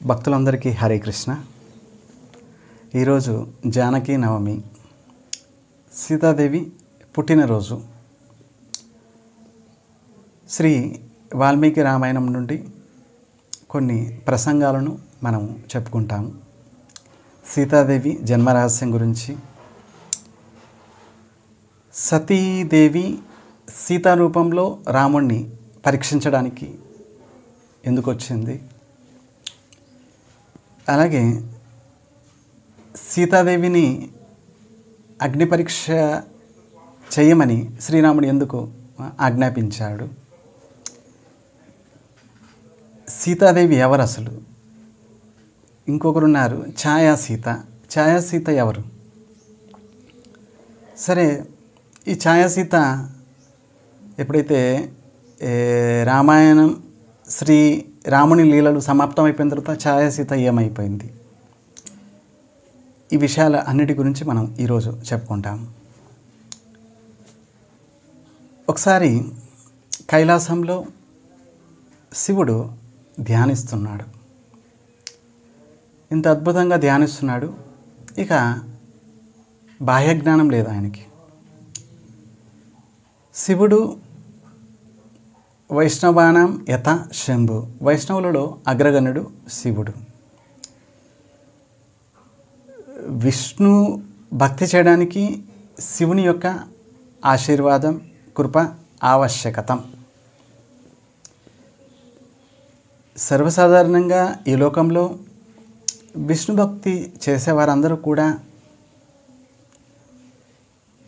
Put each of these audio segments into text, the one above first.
భక్తులందరికీ హరే కృష్ణ. ఈరోజు జానకి నవమి, సీతాదేవి పుట్టినరోజు. శ్రీ వాల్మీకి రామాయణం నుండి కొన్ని ప్రసంగాలను మనం చెప్పుకుంటాము. సీతాదేవి జన్మరహస్యం గురించి, సతీదేవి సీతారూపంలో రాముణ్ణి పరీక్షించడానికి ఎందుకు వచ్చింది, అలాగే సీతాదేవిని అగ్ని పరీక్ష చేయమని శ్రీరాముడు ఎందుకు ఆజ్ఞాపించాడు, సీతాదేవి ఎవరు అసలు, ఇంకొకరున్నారు ఛాయాసీత. ఛాయాసీత ఎవరు? సరే, ఈ ఛాయాసీత ఎప్పుడైతే రామాయణం శ్రీ రాముని లీలలు సమాప్తం అయిపోయిన తర్వాత ఛాయాసీత ఏమైపోయింది, ఈ విషయాల అన్నిటి గురించి మనం ఈరోజు చెప్పుకుంటాము. ఒకసారి కైలాసంలో శివుడు ధ్యానిస్తున్నాడు. ఇంత అద్భుతంగా ధ్యానిస్తున్నాడు, ఇక బాహ్యజ్ఞానం లేదు ఆయనకి. శివుడు వైష్ణవానాం యథ శంభు, వైష్ణవులలో అగ్రగణుడు శివుడు. విష్ణు భక్తి చేయడానికి శివుని యొక్క ఆశీర్వాదం, కృప ఆవశ్యకతం. సర్వసాధారణంగా ఈ లోకంలో విష్ణు భక్తి చేసేవారందరూ కూడా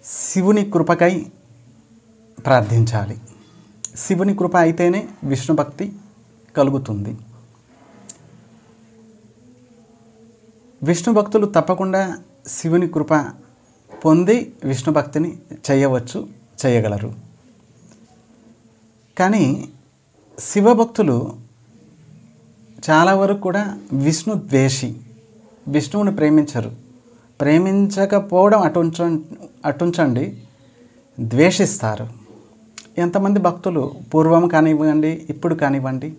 శివుని కృపకై ప్రార్థించాలి. శివుని కృప అయితేనే విష్ణు భక్తి కలుగుతుంది. విష్ణు భక్తులు తప్పకుండా శివుని కృప పొంది విష్ణు భక్తిని చేయగలరు. కానీ శివభక్తులు చాలా వరకు కూడా విష్ణు ద్వేషి, విష్ణువుని ప్రేమించరు. ప్రేమించకపోవడం అటుంచండి, ద్వేషిస్తారు. ఎంతమంది భక్తులు పూర్వం కానివ్వండి, ఇప్పుడు కానివ్వండి,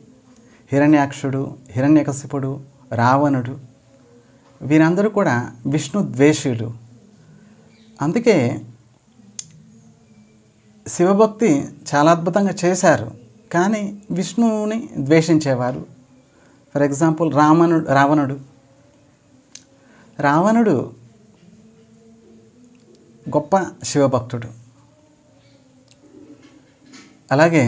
హిరణ్యాక్షుడు, హిరణ్యకశిపుడు, రావణుడు, వీరందరూ కూడా విష్ణు ద్వేషులు. అందుకే శివభక్తి చాలా అద్భుతంగా చేశారు, కానీ విష్ణువుని ద్వేషించేవారు. ఫర్ ఎగ్జాంపుల్ రావణుడు గొప్ప శివభక్తుడు. అలాగే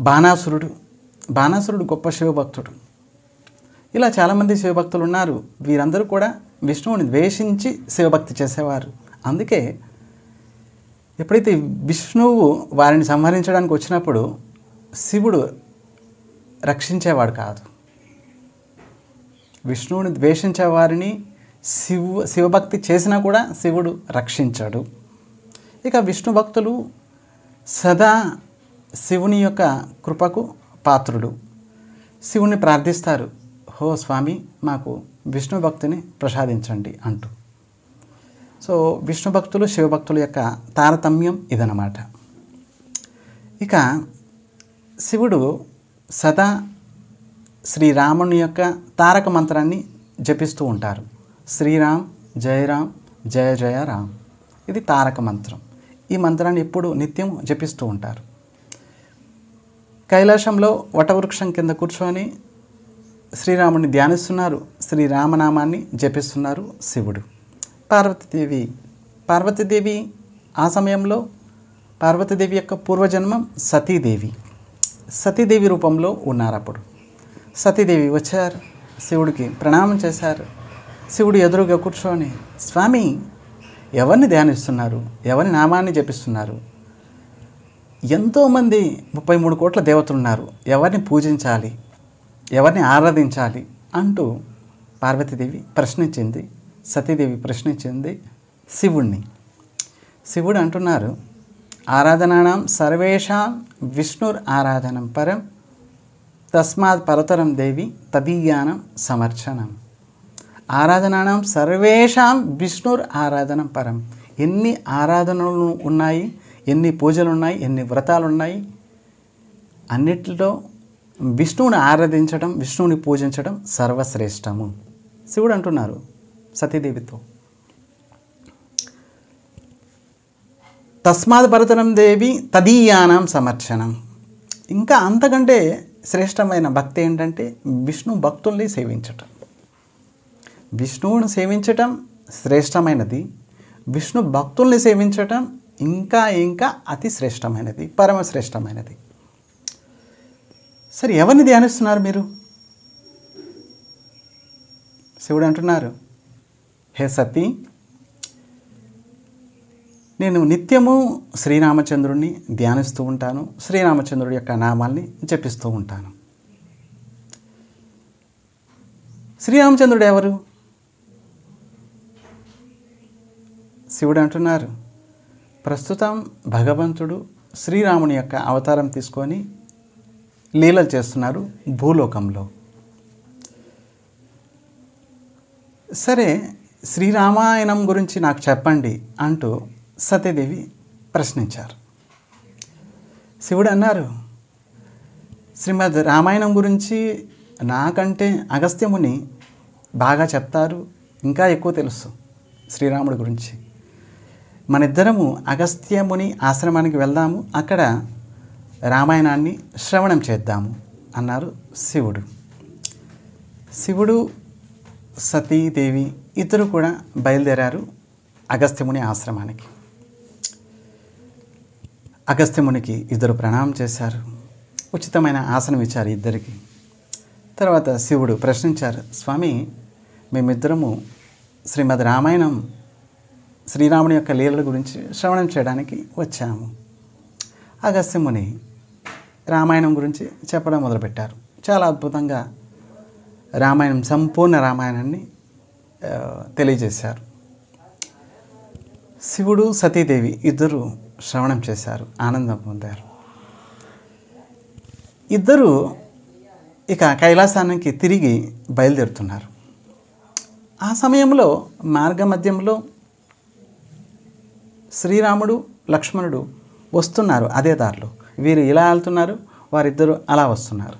బాణాసురుడు గొప్ప శివభక్తుడు. ఇలా చాలామంది శివభక్తులు ఉన్నారు. వీరందరూ కూడా విష్ణువుని ద్వేషించి శివభక్తి చేసేవారు. అందుకే ఎప్పుడైతే విష్ణువు వారిని సంహరించడానికి వచ్చినప్పుడు శివుడు రక్షించేవాడు కాదు. విష్ణువుని ద్వేషించే వారిని శివభక్తి చేసినా కూడా శివుడు రక్షించాడు. ఇక విష్ణు భక్తులు సదా శివుని యొక్క కృపకు పాత్రుడు. శివుని ప్రార్థిస్తారు, హో స్వామి మాకు విష్ణు భక్తిని ప్రసాదించండి అంటూ. సో విష్ణు భక్తులు శివభక్తుల యొక్క తారతమ్యం ఇదన్నమాట. ఇక శివుడు సదా శ్రీరాముని యొక్క తారక మంత్రాన్ని జపిస్తూ ఉంటారు. శ్రీరామ్ జయ రామ్ జయ జయ రామ్, ఇది తారక మంత్రం. ఈ మంత్రాన్ని ఎప్పుడు నిత్యం జపిస్తూ ఉంటారు. కైలాసంలో వటవృక్షం కింద కూర్చొని శ్రీరాముని ధ్యానిస్తున్నారు, శ్రీరామనామాన్ని జపిస్తున్నారు శివుడు. పార్వతీదేవి ఆ సమయంలో పార్వతీదేవి యొక్క పూర్వజన్మం సతీదేవి రూపంలో ఉన్నారు. అప్పుడు సతీదేవి వచ్చారు, శివుడికి ప్రణామం చేశారు. శివుడు ఎదురుగా కూర్చొని, స్వామి ఎవరిని ధ్యానిస్తున్నారు, ఎవరి నామాన్ని జపిస్తున్నారు, ఎంతోమంది 33 కోట్ల దేవతలు ఉన్నారు, ఎవరిని పూజించాలి, ఎవరిని ఆరాధించాలి అంటూ పార్వతీదేవి ప్రశ్నించింది. సతీదేవి ప్రశ్నించింది శివుణ్ణి. శివుడు అంటున్నారు, ఆరాధనానాం సర్వేషాం విష్ణుర్ ఆరాధనం పరం, తస్మాత్ పరతరం దేవి తదీయానం సమర్చనం. ఆరాధనానాం సర్వేషాం విష్ణుర్ ఆరాధనం పరం. ఎన్ని ఆరాధనలు ఉన్నాయి, ఎన్ని పూజలు ఉన్నాయి, ఎన్ని వ్రతాలు ఉన్నాయి, అన్నిటిలో విష్ణువుని ఆరాధించడం, విష్ణువుని పూజించడం సర్వశ్రేష్టము. శివుడు అంటున్నారు సతీదేవితో, తస్మాత్ భరతనం దేవి తదీయానం సమర్చనం. ఇంకా అంతకంటే శ్రేష్టమైన భక్తి ఏంటంటే విష్ణు భక్తుల్ని సేవించటం. విష్ణువుని సేవించటం శ్రేష్టమైనది, విష్ణు భక్తుల్ని సేవించటం ఇంకా ఇంకా అతి శ్రేష్టమైనది, పరమశ్రేష్టమైనది. సరే, ఎవరిని ధ్యానిస్తున్నారు మీరు? శివుడు అంటున్నారు, హే సతీ, నేను నిత్యము శ్రీరామచంద్రుడిని ధ్యానిస్తూ ఉంటాను, శ్రీరామచంద్రుడి యొక్క నామాల్ని జపిస్తూ ఉంటాను. శ్రీరామచంద్రుడు ఎవరు? శివుడు అంటున్నారు, ప్రస్తుతం భగవంతుడు శ్రీరాముని యొక్క అవతారం తీసుకొని లీలలు చేస్తున్నారు భూలోకంలో. సరే, శ్రీరామాయణం గురించి నాకు చెప్పండి అంటూ సతీదేవి ప్రశ్నించారు. శివుడు అన్నారు, శ్రీమద్ రామాయణం గురించి నాకంటే అగస్త్యముని బాగా చెప్తారు, ఇంకా ఎక్కువ తెలుసు శ్రీరాముడి గురించి. మన ఇద్దరము అగస్త్యముని ఆశ్రమానికి వెళ్దాము, అక్కడ రామాయణాన్ని శ్రవణం చేద్దాము అన్నారు శివుడు. శివుడు, సతీదేవి ఇద్దరు కూడా బయలుదేరారు అగస్త్యముని ఆశ్రమానికి. అగస్త్యమునికి ఇద్దరు ప్రణామం చేశారు, ఉచితమైన ఆసనం ఇచ్చారు ఇద్దరికి. తర్వాత శివుడు ప్రశ్నించారు, స్వామి, మేమిద్దరము శ్రీమద్ రామాయణం శ్రీరాముని యొక్క లీలల గురించి శ్రవణం చేయడానికి వచ్చాము. అగస్త్యముని రామాయణం గురించి చెప్పడం మొదలుపెట్టారు. చాలా అద్భుతంగా రామాయణం, సంపూర్ణ రామాయణాన్ని తెలియజేశారు. శివుడు, సతీదేవి ఇద్దరు శ్రవణం చేశారు, ఆనందం పొందారు. ఇద్దరు ఇక కైలాసానికి తిరిగి బయలుదేరుతున్నారు. ఆ సమయంలో మార్గ మధ్యంలో శ్రీరాముడు, లక్ష్మణుడు వస్తున్నారు అదే దారిలో. వీరు ఇలా వెళ్తున్నారు, వారిద్దరూ అలా వస్తున్నారు.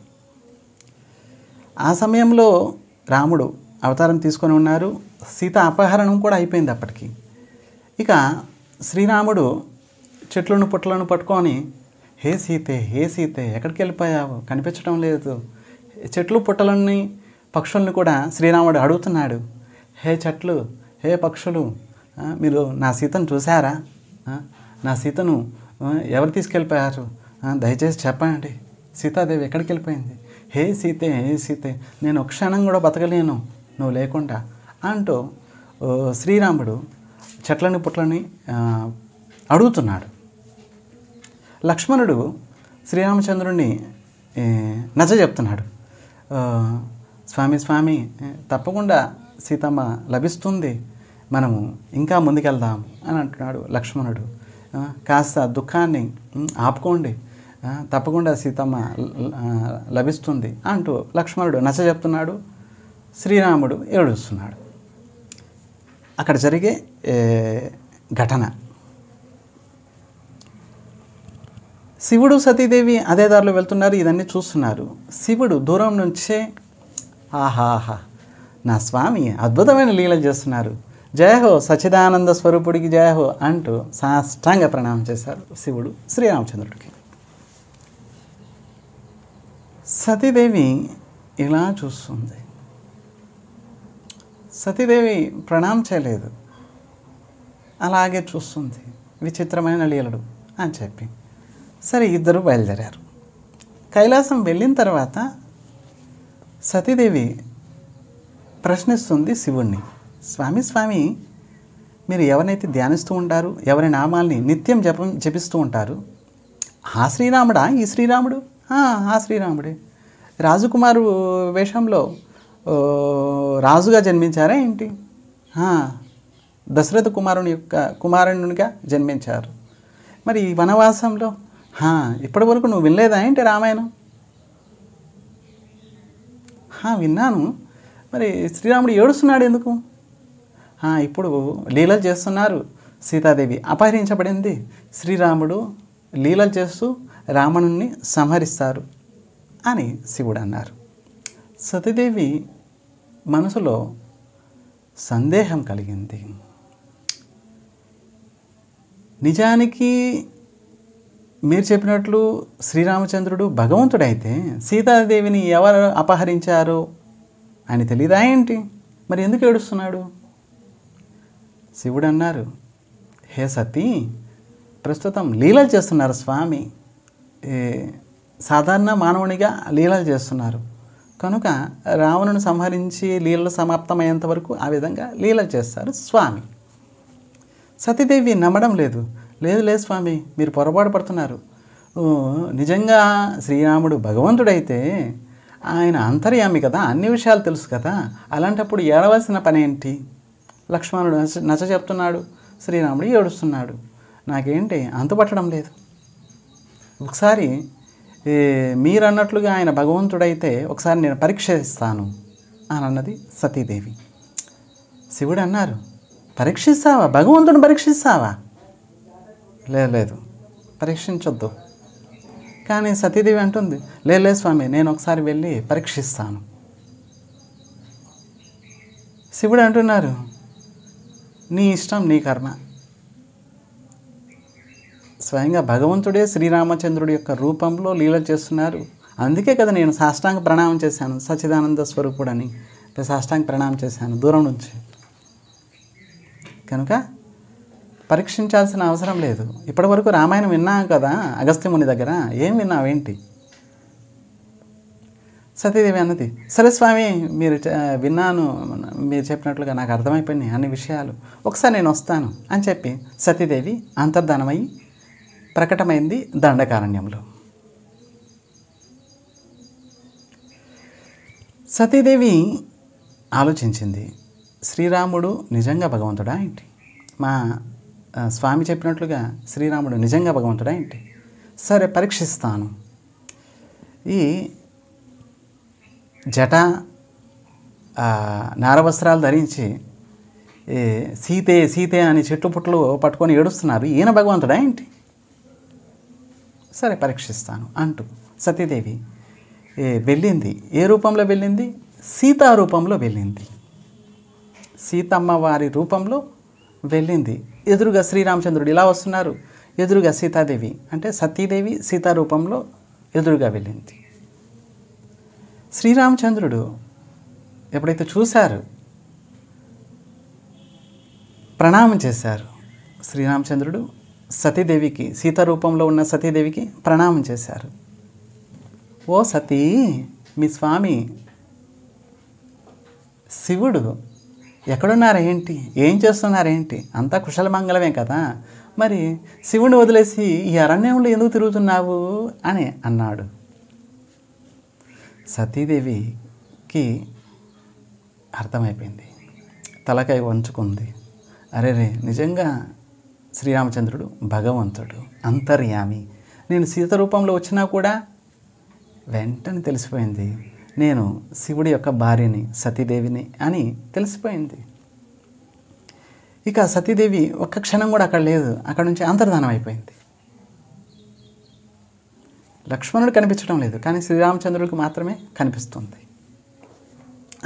ఆ సమయంలో రాముడు అవతారం తీసుకొని ఉన్నారు, సీత అపహరణం కూడా అయిపోయింది అప్పటికి. ఇక శ్రీరాముడు చెట్లను పుట్టలను పట్టుకొని, హే సీతే, హే సీతే, ఎక్కడికి వెళ్ళిపోయావు, కనిపించడం లేదు. చెట్లు పుట్టలని పక్షుల్ని కూడా శ్రీరాముడు అడుగుతున్నాడు, హే చెట్లు, హే పక్షులు, మీరు నా సీతను చూసారా? నా సీతను ఎవరు తీసుకెళ్ళిపోయారు? దయచేసి చెప్పండి, సీతాదేవి ఎక్కడికి వెళ్ళిపోయింది? హే సీతే, హే సీతే, నేను ఒక క్షణం కూడా బతకలేను నువ్వు లేకుండా అంటూ శ్రీరాముడు చెట్లని పుట్లని అడుగుతున్నాడు. లక్ష్మణుడు శ్రీరామచంద్రుడిని నచ్చ చెప్తున్నాడు, స్వామి స్వామి, తప్పకుండా సీతమ్మ లభిస్తుంది, మనము ఇంకా ముందుకెళ్దాం అని అంటున్నాడు లక్ష్మణుడు. కాస్త దుఃఖాన్ని ఆపుకోండి, తప్పకుండా సీతమ్మ లభిస్తుంది అంటూ లక్ష్మణుడు నచ్చ చెప్తున్నాడు. శ్రీరాముడు ఏడుస్తున్నాడు. అక్కడ జరిగే ఘటన, శివుడు, సతీదేవి అదే దారిలో వెళ్తున్నారు, ఇదన్నీ చూస్తున్నారు. శివుడు దూరం నుంచే, ఆహాహా, నా స్వామి అద్భుతమైన లీలలు చేస్తున్నారు, జయహో సచ్చిదానంద స్వరూపుడికి జయహో అంటూ సాష్టాంగ ప్రణామం చేశారు శివుడు శ్రీరామచంద్రుడికి. సతీదేవి ఇలా చూస్తుంది. సతీదేవి ప్రణామం చేయలేదు, అలాగే చూస్తుంది, విచిత్రమైన లీలలు అని చెప్పి. సరే, ఇద్దరు బయలుదేరారు. కైలాసం వెళ్ళిన తర్వాత సతీదేవి ప్రశ్నిస్తుంది శివుణ్ణి, స్వామి స్వామి, మీరు ఎవరినైతే ధ్యానిస్తూ ఉంటారు, ఎవరి నామాల్ని నిత్యం జపిస్తూ ఉంటారు, ఆ శ్రీరాముడా ఈ శ్రీరాముడు? ఆ శ్రీరాముడే. రాజకుమారు వేషంలో రాజుగా జన్మించారా ఏంటి? దశరథ కుమారునిగా జన్మించారు. మరి ఈ వనవాసంలో ఇప్పటి వరకు నువ్వు వినలేదా ఏంటి రామాయణం? విన్నాను. మరి శ్రీరాముడు ఏడుస్తున్నాడు ఎందుకు? ఇప్పుడు లీలలు చేస్తున్నారు, సీతాదేవి అపహరించబడింది, శ్రీరాముడు లీలలు చేస్తూ రావణుణ్ణి సంహరిస్తారు అని శివుడు అన్నారు. సతీదేవి మనసులో సందేహం కలిగింది. నిజానికి మీరు చెప్పినట్లు శ్రీరామచంద్రుడు భగవంతుడైతే సీతాదేవిని ఎవరు అపహరించారో ఆయన తెలీదా ఏంటి? మరి ఎందుకు ఏడుస్తున్నాడు? శివుడు అన్నారు, హే సతీ, ప్రస్తుతం లీలలు చేస్తున్నారు స్వామి, సాధారణ మానవునిగా లీలలు చేస్తున్నారు కనుక రావణుని సంహరించి లీలలు సమాప్తమయ్యేంత వరకు ఆ విధంగా లీలలు చేస్తారు స్వామి. సతీదేవి నమ్మడం లేదు. లేదు లేదు స్వామి, మీరు పొరపాటు పడుతున్నారు. నిజంగా శ్రీరాముడు భగవంతుడైతే ఆయన అంతర్యామి కదా, అన్ని విషయాలు తెలుసు కదా, అలాంటప్పుడు ఏడవలసిన పని ఏంటి? లక్ష్మణుడు నచ్చ చెప్తున్నాడు, శ్రీరాముడు ఏడుస్తున్నాడు. నాకేంటి అంతుపట్టడం లేదు. ఒకసారి మీరు అన్నట్లుగా ఆయన భగవంతుడైతే ఒకసారి నేను పరీక్షిస్తాను అని అన్నది సతీదేవి. శివుడు అన్నారు, పరీక్షిస్తావా? భగవంతుని పరీక్షిస్తావా? లేదు, పరీక్షించొద్దు. కానీ సతీదేవి అంటుంది, లేదు స్వామి, నేను ఒకసారి వెళ్ళి పరీక్షిస్తాను. శివుడు అంటున్నారు, నీ ఇష్టం, నీ కర్మ. స్వయంగా భగవంతుడే శ్రీరామచంద్రుడి యొక్క రూపంలో లీల చేస్తున్నారు. అందుకే కదా నేను సాష్టాంగ ప్రణామం చేశాను, సచ్చిదానంద స్వరూపుడని సాష్టాంగ ప్రణామం చేశాను దూరం నుంచి. కనుక పరీక్షించాల్సిన అవసరం లేదు. ఇప్పటి వరకు రామాయణం విన్నాం కదా అగస్త్యముని దగ్గర, ఏం విన్నావేంటి? సతీదేవి అన్నది, సరే స్వామి, మీరు విన్నాను, మీరు చెప్పినట్లుగా నాకు అర్థమైపోయినాయి అన్ని విషయాలు, ఒకసారి నేను వస్తాను అని చెప్పి సతీదేవి అంతర్ధానమై ప్రకటమైంది దండకారణ్యంలో. సతీదేవి ఆలోచించింది, శ్రీరాముడు నిజంగా భగవంతుడా ఏంటి? మా స్వామి చెప్పినట్లుగా శ్రీరాముడు నిజంగా భగవంతుడా ఏంటి? సరే పరీక్షిస్తాను. ఈ జట నారవస్త్రాలు ధరించి సీతే సీతే అని చెట్టు పుట్టలు పట్టుకొని ఏడుస్తున్నారు, ఈయన భగవంతుడా ఏంటి? సరే పరీక్షిస్తాను అంటూ సతీదేవి వెళ్ళింది. ఏ రూపంలో వెళ్ళింది? సీతా రూపంలో వెళ్ళింది. సీతమ్మ వారి రూపంలో వెళ్ళింది. ఎదురుగా శ్రీరామచంద్రుడు ఇలా వస్తున్నారు, ఎదురుగా సీతాదేవి అంటే సతీదేవి సీతా రూపంలో ఎదురుగా వెళ్ళింది. శ్రీరామచంద్రుడు ఎప్పుడైతే చూశారు, ప్రణామం చేశారు. శ్రీరామచంద్రుడు సతీదేవికి, సీతా రూపంలో ఉన్న సతీదేవికి ప్రణామం చేశారు. ఓ సతీ, మీ స్వామి శివుడు ఎక్కడున్నారేంటి? ఏం చేస్తున్నారేంటి? అంతా కుశలమంగళమే కదా, మరి శివుని వదిలేసి ఈ అరణ్యంలో ఎందుకు తిరుగుతున్నావు అని అన్నాడు. సతీదేవికి అర్థమైపోయింది, తలకాయ వంచుకుంది. అరే నిజంగా శ్రీరామచంద్రుడు భగవంతుడు, అంతర్యామి. నేను సీత రూపంలో వచ్చినా కూడా వెంటనే తెలిసిపోయింది నేను శివుడి యొక్క భార్యని, సతీదేవిని అని తెలిసిపోయింది. ఇక సతీదేవి ఒక్క క్షణం కూడా అక్కడ లేదు, అక్కడ నుంచి అంతర్ధానం అయిపోయింది. లక్ష్మణుడు కనిపించడం లేదు, కానీ శ్రీరామచంద్రుడికి మాత్రమే కనిపిస్తుంది.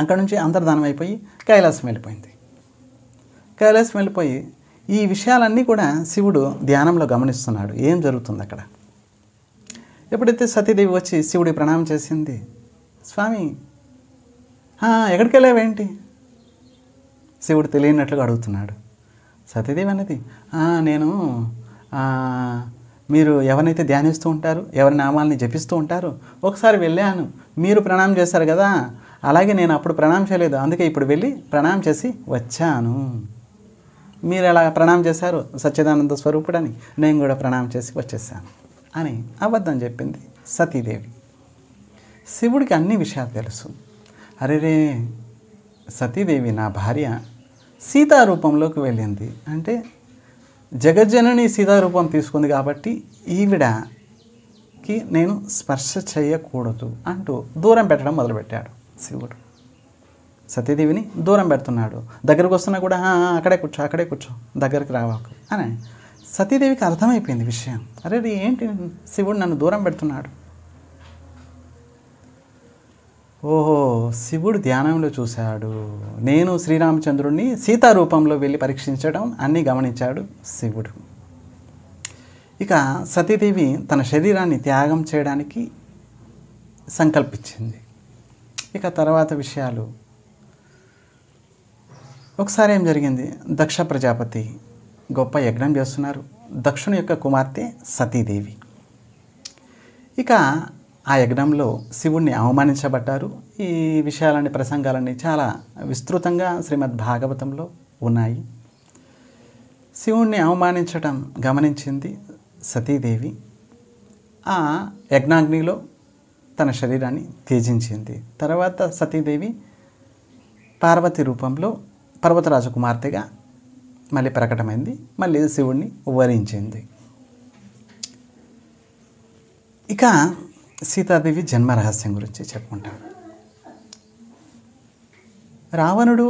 అక్కడ నుంచి అంతర్ధానం అయిపోయి కైలాసం వెళ్ళిపోయింది. కైలాసం వెళ్ళిపోయి ఈ విషయాలన్నీ కూడా శివుడు ధ్యానంలో గమనిస్తున్నాడు, ఏం జరుగుతుంది అక్కడ. ఎప్పుడైతే సతీదేవి వచ్చి శివుడి ప్రణామం చేసింది, స్వామి ఎక్కడికి వెళ్ళావేంటి? శివుడు తెలియనట్లుగా అడుగుతున్నాడు. సతీదేవి అనేది, నేను మీరు ఎవరినైతే ధ్యానిస్తూ ఉంటారు, ఎవరి నామాలని జపిస్తూ ఉంటారు, ఒకసారి వెళ్ళాను, మీరు ప్రణామం చేశారు కదా, అలాగే నేను అప్పుడు ప్రణామం చేయలేదు, అందుకే ఇప్పుడు వెళ్ళి ప్రణామం చేసి వచ్చాను. మీరు ఎలా ప్రణామం చేశారు సచ్చిదానంద స్వరూపుడని, నేను కూడా ప్రణామం చేసి వచ్చేసాను అని అబద్ధం చెప్పింది సతీదేవి. శివుడికి అన్ని విషయాలు తెలుసు. అరే సతీదేవి నా భార్య సీతా రూపంలోకి వెళ్ళింది అంటే జగజ్జనని సీతా రూపం తీసుకుంది కాబట్టి ఈవిడకి నేను స్పర్శ చేయకూడదు అంటూ దూరం పెట్టడం మొదలుపెట్టాడు శివుడు. సతీదేవిని దూరం పెడుతున్నాడు. దగ్గరకు వస్తున్నా కూడా అక్కడే కూర్చో, దగ్గరికి రావాకు అని. సతీదేవికి అర్థమైపోయింది విషయం. అరే ఏంటి శివుడు నన్ను దూరం పెడుతున్నాడు. ఓహో, శివుడు ధ్యానంలో చూశాడు, నేను శ్రీరామచంద్రుడిని సీతా రూపంలో వెళ్ళి పరీక్షించడం అన్నీ గమనించాడు శివుడు. ఇక సతీదేవి తన శరీరాన్ని త్యాగం చేయడానికి సంకల్పించింది. ఇక తర్వాత విషయాలు, ఒకసారి ఏం జరిగింది, దక్ష ప్రజాపతి గొప్ప యజ్ఞం చేస్తున్నారు. దక్షుని యొక్క కుమార్తె సతీదేవి. ఇక ఆ యజ్ఞంలో శివుణ్ణి అవమానించబడ్డారు. ఈ విషయాలన్నీ, ప్రసంగాలన్నీ చాలా విస్తృతంగా శ్రీమద్ భాగవతంలో ఉన్నాయి. శివుణ్ణి అవమానించడం గమనించింది సతీదేవి. ఆ యజ్ఞాగ్నిలో తన శరీరాన్ని త్యజించింది. తర్వాత సతీదేవి పార్వతి రూపంలో పర్వతరాజు కుమార్తెగా మళ్ళీ ప్రకటమైంది. మళ్ళీ శివుణ్ణి వరించింది. ఇక సీతాదేవి జన్మ రహస్యం గురించి చెప్పుకుంటాం. రావణుడు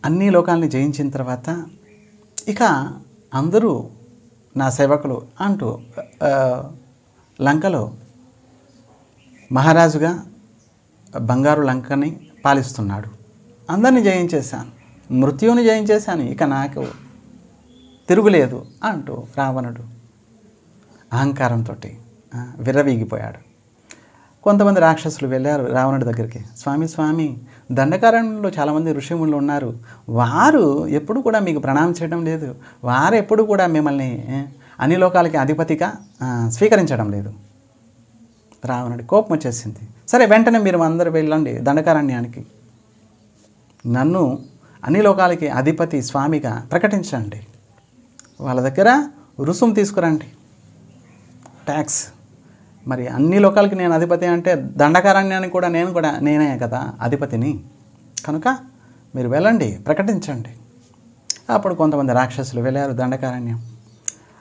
అన్ని లోకాలని జయించిన తర్వాత ఇక అందరూ నా సేవకులు అంటూ లంకలో మహారాజుగా బంగారు లంకని పాలిస్తున్నాడు. అందరినీ జయించేశాను, మృత్యువుని జయించేశాను, ఇక నాకు తిరుగులేదు అంటూ రావణుడు అహంకారంతో విర్రవీగిపోయాడు. కొంతమంది రాక్షసులు వెళ్ళారు రావణుడి దగ్గరికి. స్వామి, దండకారణ్యంలో చాలామంది ఋషిములు ఉన్నారు, వారు ఎప్పుడు కూడా మీకు ప్రణామం చేయడం లేదు, వారు ఎప్పుడు కూడా మిమ్మల్ని అన్ని లోకాలకి అధిపతిగా స్వీకరించడం లేదు. రావణుడి కోపం వచ్చేసింది. సరే, వెంటనే మీరు అందరూ వెళ్ళండి దండకారణ్యానికి, నన్ను అన్ని లోకాలకి అధిపతి స్వామిగా ప్రకటించండి, వాళ్ళ దగ్గర రుసుము తీసుకురండి, ట్యాక్స్. మరి అన్ని లోకాలకి నేను అధిపతి అంటే దండకారణ్యానికి కూడా నేనే కదా అధిపతిని, కనుక మీరు వెళ్ళండి, ప్రకటించండి. అప్పుడు కొంతమంది రాక్షసులు వెళ్ళారు దండకారణ్యం.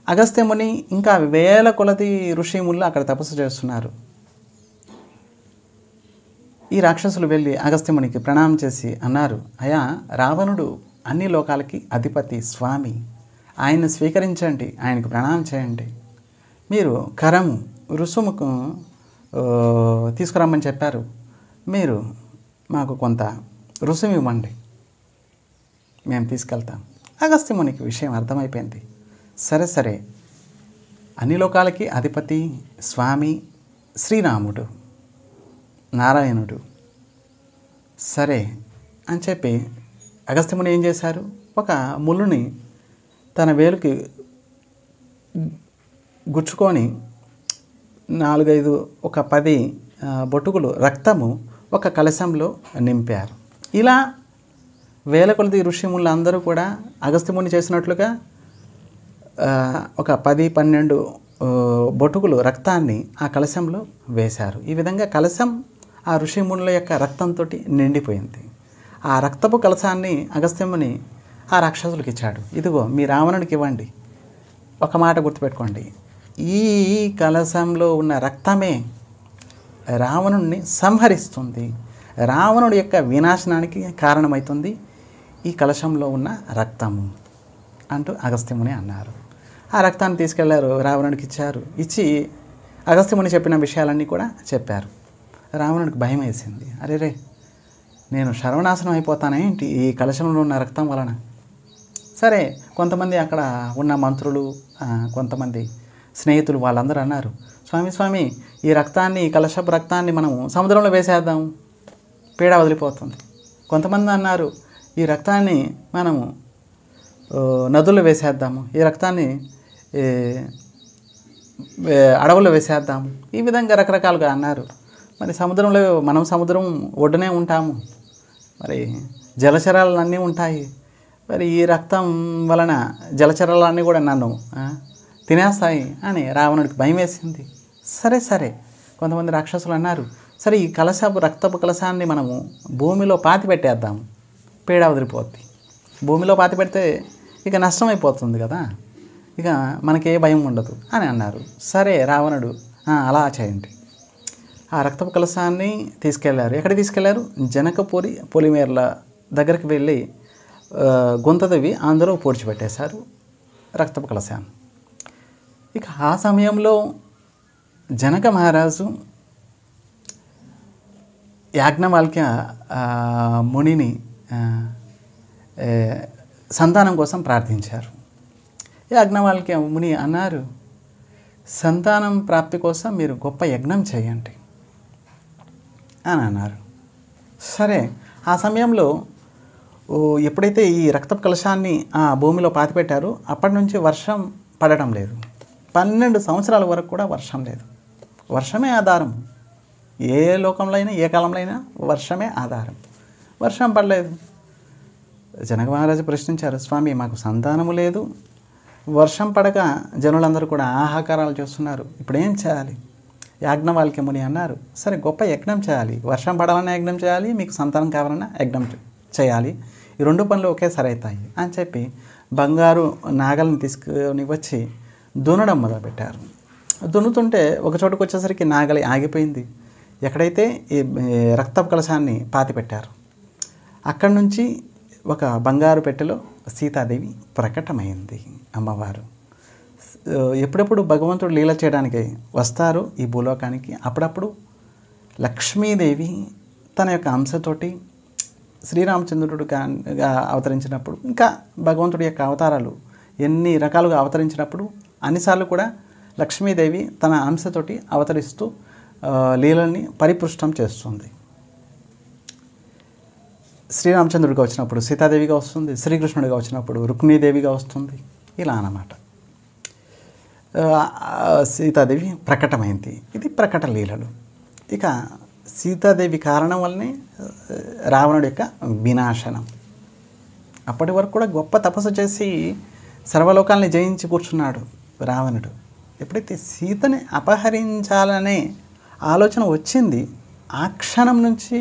అగస్త్యముని ఇంకా వేల కొలది ఋషిముళ్ళు అక్కడ తపస్సు చేస్తున్నారు. ఈ రాక్షసులు వెళ్ళి అగస్త్యమునికి ప్రణామం చేసి అన్నారు, అయ్యా, రావణుడు అన్ని లోకాలకి అధిపతి స్వామి, ఆయన్ని స్వీకరించండి, ఆయనకు ప్రణామం చేయండి. మీరు కరము రుసుముకు తీసుకురమ్మని చెప్పారు, మీరు మాకు కొంత రుసుము ఇవ్వండి, మేము తీసుకెళ్తాం. అగస్త్యమునికి విషయం అర్థమైపోయింది. సరే, అన్ని లోకాలకి అధిపతి స్వామి శ్రీరాముడు నారాయణుడు, సరే అని చెప్పి అగస్త్యముని ఏం చేశారు, ఒక ముళ్ళుని తన వేలుకి గుచ్చుకొని 4-5 ఒక 10 బొట్టుకులు రక్తము ఒక కలశంలో నింపారు. ఇలా వేల కొలది ఋషిములు అందరూ కూడా అగస్త్యముని చేసినట్లుగా ఒక 10-12 బొట్టుకులు రక్తాన్ని ఆ కలశంలో వేశారు. ఈ విధంగా కలశం ఆ ఋషిమునుల యొక్క రక్తంతో నిండిపోయింది. ఆ రక్తపు కలశాన్ని అగస్త్యముని ఆ రాక్షసులకు ఇచ్చాడు. ఇదిగో మీ రావణుడికి ఇవ్వండి. ఒక మాట గుర్తుపెట్టుకోండి, ఈ కలశంలో ఉన్న రక్తమే రావణుడిని సంహరిస్తుంది, రావణుడి యొక్క వినాశనానికి కారణమవుతుంది ఈ కలశంలో ఉన్న రక్తము అంటూ అగస్త్యముని అన్నారు. ఆ రక్తాన్ని తీసుకెళ్లారు, రావణుడికి ఇచ్చారు. ఇచ్చి అగస్త్యముని చెప్పిన విషయాలన్నీ కూడా చెప్పారు. రావణుడికి భయం వేసింది. అరే, నేను సర్వనాశనం అయిపోతానేంటి ఈ కలశంలో ఉన్న రక్తం వలన. సరే, కొంతమంది అక్కడ ఉన్న మంత్రులు, కొంతమంది స్నేహితులు వాళ్ళందరూ అన్నారు, స్వామి, ఈ రక్తాన్ని, ఈ కలశపు రక్తాన్ని మనము సముద్రంలో వేసేద్దాం, పీడ వదిలిపోతుంది. కొంతమంది అన్నారు, ఈ రక్తాన్ని మనము నదుల్లో వేసేద్దాము, ఈ రక్తాన్ని అడవుల్లో వేసేద్దాము. ఈ విధంగా రకరకాలుగా అన్నారు. మరి సముద్రంలో మనం సముద్రం ఒడ్డునే ఉంటాము, మరి జలచరాలన్నీ ఉంటాయి, మరి ఈ రక్తం వలన జలచరాలన్నీ కూడా నన్ను తినేస్తాయి అని రావణుడికి భయం వేసింది. సరే, కొంతమంది రాక్షసులు అన్నారు, సరే ఈ రక్తపు కలశాన్ని మనము భూమిలో పాతి పెట్టేద్దాము, పీడ వదిలిపోద్ది. భూమిలో పాతి పెడితే ఇక నష్టమైపోతుంది కదా, ఇక మనకే భయం ఉండదు అని అన్నారు. సరే, రావణుడు అలా చేయండి. ఆ రక్తపు కలశాన్ని తీసుకెళ్లారు. ఎక్కడికి తీసుకెళ్లారు? జనకపురి పొలిమేర్ల దగ్గరికి వెళ్ళి గుంతదవి అందరూ పూడ్చిపెట్టేశారు రక్తపు కలశాన్ని. ఇక ఆ సమయంలో జనక మహారాజు యాజ్ఞవల్క్య మునిని సంతానం కోసం ప్రార్థించారు. యాజ్ఞవల్క్య ముని అన్నారు, సంతానం ప్రాప్తి కోసం మీరు గొప్ప యజ్ఞం చేయండి అని అన్నారు. సరే, ఆ సమయంలో ఎప్పుడైతే ఈ రక్తపు కలశాన్ని ఆ భూమిలో పాతిపెట్టారో అప్పటి నుంచి వర్షం పడటం లేదు. 12 సంవత్సరాల వరకు కూడా వర్షం లేదు. వర్షమే ఆధారం. ఏ లోకంలో అయినా ఏ కాలంలో అయినా వర్షమే ఆధారం. వర్షం పడలేదు. జనక మహారాజు ప్రశ్నించారు, స్వామి మాకు సంతానము లేదు, వర్షం పడక జనులందరూ కూడా ఆహాకారాలు చేస్తున్నారు, ఇప్పుడు ఏం చేయాలి? యాజ్ఞవల్క్య ముని అన్నారు, సరే గొప్ప యజ్ఞం చేయాలి. వర్షం పడాలన్నా యజ్ఞం చేయాలి, మీకు సంతానం కావాలన్నా యజ్ఞం చేయాలి. ఈ 2 పనులు ఒకేసారి అవుతాయి అని చెప్పి బంగారు నాగలను తీసుకొని వచ్చి దున్నడం మొదలుపెట్టారు. దున్నుతుంటే ఒక చోటుకు వచ్చేసరికి నాగలి ఆగిపోయింది. ఎక్కడైతే ఈ రక్తపు కలశాన్ని పాతిపెట్టారు అక్కడి నుంచి ఒక బంగారు పెట్టెలో సీతాదేవి ప్రకటమైంది. అమ్మవారు ఎప్పుడెప్పుడు భగవంతుడు లీల చేయడానికి వస్తారు ఈ భూలోకానికి, అప్పుడప్పుడు లక్ష్మీదేవి తన యొక్క అంశతోటి శ్రీరామచంద్రుడుగా అవతరించినప్పుడు, ఇంకా భగవంతుడి యొక్క అవతారాలు ఎన్ని రకాలుగా అవతరించినప్పుడు అన్నిసార్లు కూడా లక్ష్మీదేవి తన అంశతోటి అవతరిస్తూ లీలల్ని పరిపుష్టం చేస్తుంది. శ్రీరామచంద్రుడిగా వచ్చినప్పుడు సీతాదేవిగా వస్తుంది, శ్రీకృష్ణుడిగా వచ్చినప్పుడు రుక్మిణీదేవిగా వస్తుంది. ఇలా అన్నమాట సీతాదేవి ప్రకటమైంది. ఇది ప్రకట లీలలు. ఇక సీతాదేవి కారణం వల్లనే రావణుడి యొక్క వినాశనం. అప్పటి వరకు కూడా గొప్ప తపస్సు చేసి సర్వలోకాల్ని జయించి కూర్చున్నాడు రావణుడు. ఎప్పుడైతే సీతని అపహరించాలనే ఆలోచన వచ్చింది, ఆ క్షణం నుంచి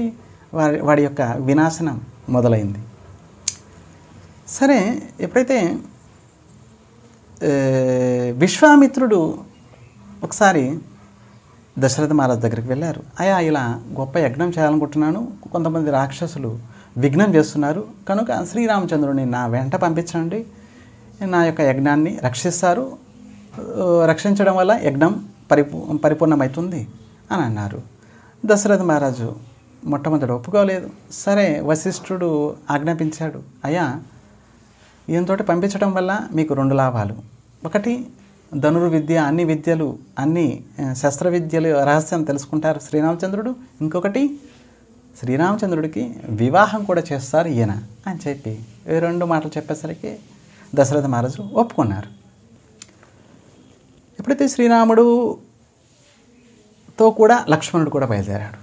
వాడి యొక్క వినాశనం మొదలైంది. సరే, ఎప్పుడైతే విశ్వామిత్రుడు ఒకసారి దశరథ మహారాజ్ దగ్గరికి వెళ్ళారు. అయ్యా, ఇలా గొప్ప యజ్ఞం చేయాలనుకుంటున్నాను, కొంతమంది రాక్షసులు విఘ్నం చేస్తున్నారు, కనుక శ్రీరామచంద్రుడిని నా వెంట పంపించండి, నా యొక్క యజ్ఞాన్ని రక్షిస్తారు, రక్షించడం వల్ల యజ్ఞం పరిపూర్ణమవుతుంది అని అన్నారు. దశరథ మహారాజు మొట్టమొదటి ఒప్పుకోలేదు. సరే, వశిష్ఠుడు ఆజ్ఞాపించాడు, అయ్యా ఈయనతోటి పంపించడం వల్ల మీకు 2 లాభాలు. ఒకటి, ధనుర్విద్య అన్ని విద్యలు అన్ని శస్త్ర విద్యలు రహస్యం తెలుసుకుంటారు శ్రీరామచంద్రుడు. ఇంకొకటి, శ్రీరామచంద్రుడికి వివాహం కూడా చేస్తారు ఈయన అని చెప్పి 2 మాటలు చెప్పేసరికి దశరథ మహారాజు ఒప్పుకున్నారు. ఎప్పుడైతే శ్రీరాముడుతో కూడా లక్ష్మణుడు కూడా బయలుదేరాడు.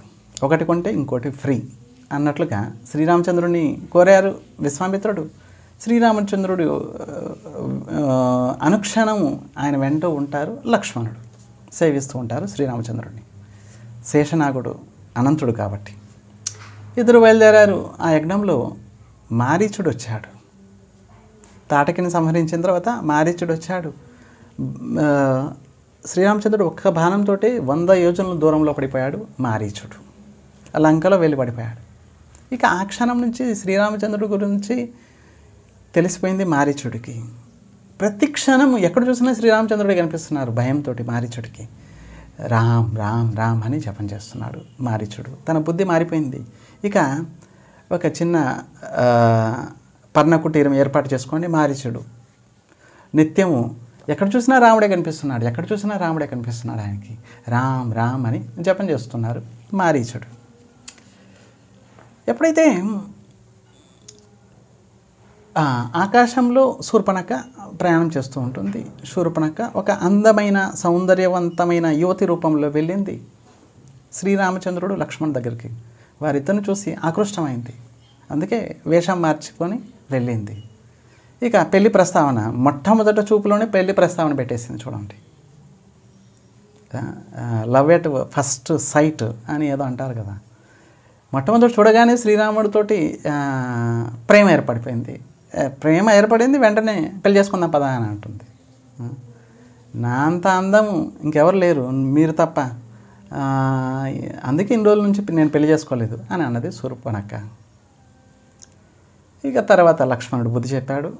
ఒకటి కొంటే ఇంకోటి ఫ్రీ అన్నట్లుగా శ్రీరామచంద్రుడిని కోరారు విశ్వామిత్రుడు. శ్రీరామచంద్రుడు అనుక్షణము ఆయన వెంట ఉంటారు, లక్ష్మణుడు సేవిస్తూ ఉంటారు శ్రీరామచంద్రుడిని. శేషనాగుడు అనంతుడు కాబట్టి ఇద్దరు బయలుదేరారు. ఆ యజ్ఞంలో మారీచుడు వచ్చాడు. తాటకిని సంహరించిన తర్వాత మారీచుడు వచ్చాడు. శ్రీరామచంద్రుడు ఒక్క బాణంతో 100 యోజనల దూరంలో పడిపోయాడు మారీచుడు. లంకలో వెళ్ళి పడిపోయాడు. ఇక ఆ క్షణం నుంచి శ్రీరామచంద్రుడి గురించి తెలిసిపోయింది మారీచుడికి. ప్రతి క్షణం ఎక్కడ చూసినా శ్రీరామచంద్రుడే కనిపిస్తున్నారు. భయంతో మారీచుడికి రామ్ రామ్ రామ్ అని జపం చేస్తున్నాడు మారీచుడు. తన బుద్ధి మారిపోయింది. ఇక ఒక చిన్న పర్ణకుటీరం ఏర్పాటు చేసుకోండి మారీచుడు. నిత్యము ఎక్కడ చూసినా రాముడే కనిపిస్తున్నాడు, ఎక్కడ చూసినా రాముడే కనిపిస్తున్నాడు ఆయనకి. రామ్ రామ్ అని జపం చేస్తున్నారు మారీచుడు. ఎప్పుడైతే ఆకాశంలో శూర్పణఖ ప్రయాణం చేస్తూ ఉంటుంది. శూర్పణఖ ఒక అందమైన సౌందర్యవంతమైన యువతి రూపంలో వెళ్ళింది శ్రీరామచంద్రుడు లక్ష్మణ్ దగ్గరికి. వారిద్దరిని చూసి ఆకృష్టమైంది. అందుకే వేషం మార్చుకొని వెళ్ళింది. ఇక పెళ్లి ప్రస్తావన మొట్టమొదట చూపులోనే పెళ్లి ప్రస్తావన పెట్టేసింది. చూడండి, లవ్ ఎట్ ఫస్ట్ సైట్ అని ఏదో అంటారు కదా. మొట్టమొదటి చూడగానే శ్రీరాముడితోటి ప్రేమ ఏర్పడిపోయింది. ప్రేమ ఏర్పడింది, వెంటనే పెళ్లి చేసుకుందాం పదా అని అంటుంది. నా అంత అందము ఇంకెవరు లేరు, మీరు తప్ప, అందుకే ఇన్ని రోజుల నుంచి నేను పెళ్లి చేసుకోలేదు అని అన్నది శూర్పణఖ. ఇక తర్వాత లక్ష్మణుడు బుద్ధి చెప్పాడు.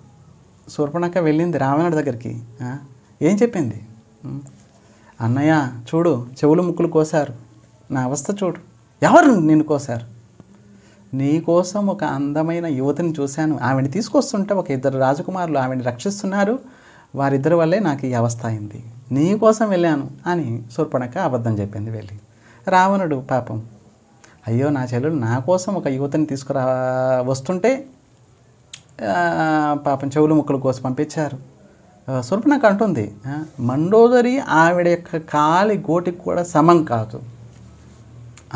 శూర్పణఖ వెళ్ళింది రావణుడి దగ్గరికి. ఏం చెప్పింది? అన్నయ్య చూడు, చెవులు ముక్కులు కోసారు, నా అవస్థ చూడు, ఎవరు నిన్ను కోసారు? నీ కోసం ఒక అందమైన యువతిని చూశాను, ఆవిడని తీసుకొస్తుంటే ఒక ఇద్దరు రాజకుమారులు ఆవిడని రక్షిస్తున్నారు, వారిద్దరి వల్లే నాకు ఈ అవస్థ అయింది, నీ కోసం వెళ్ళాను అని శూర్పణఖ అబద్ధం చెప్పింది వెళ్ళి. రావణుడు పాపం, అయ్యో నా చెల్లెలు నా కోసం ఒక యువతిని వస్తుంటే పాపం చెవులు ముక్కలు కోసి పంపించారు. శూర్పణఖ అంటుంది, మండోదరి ఆవిడ యొక్క కాలి గోటికి కూడా సమం కాదు,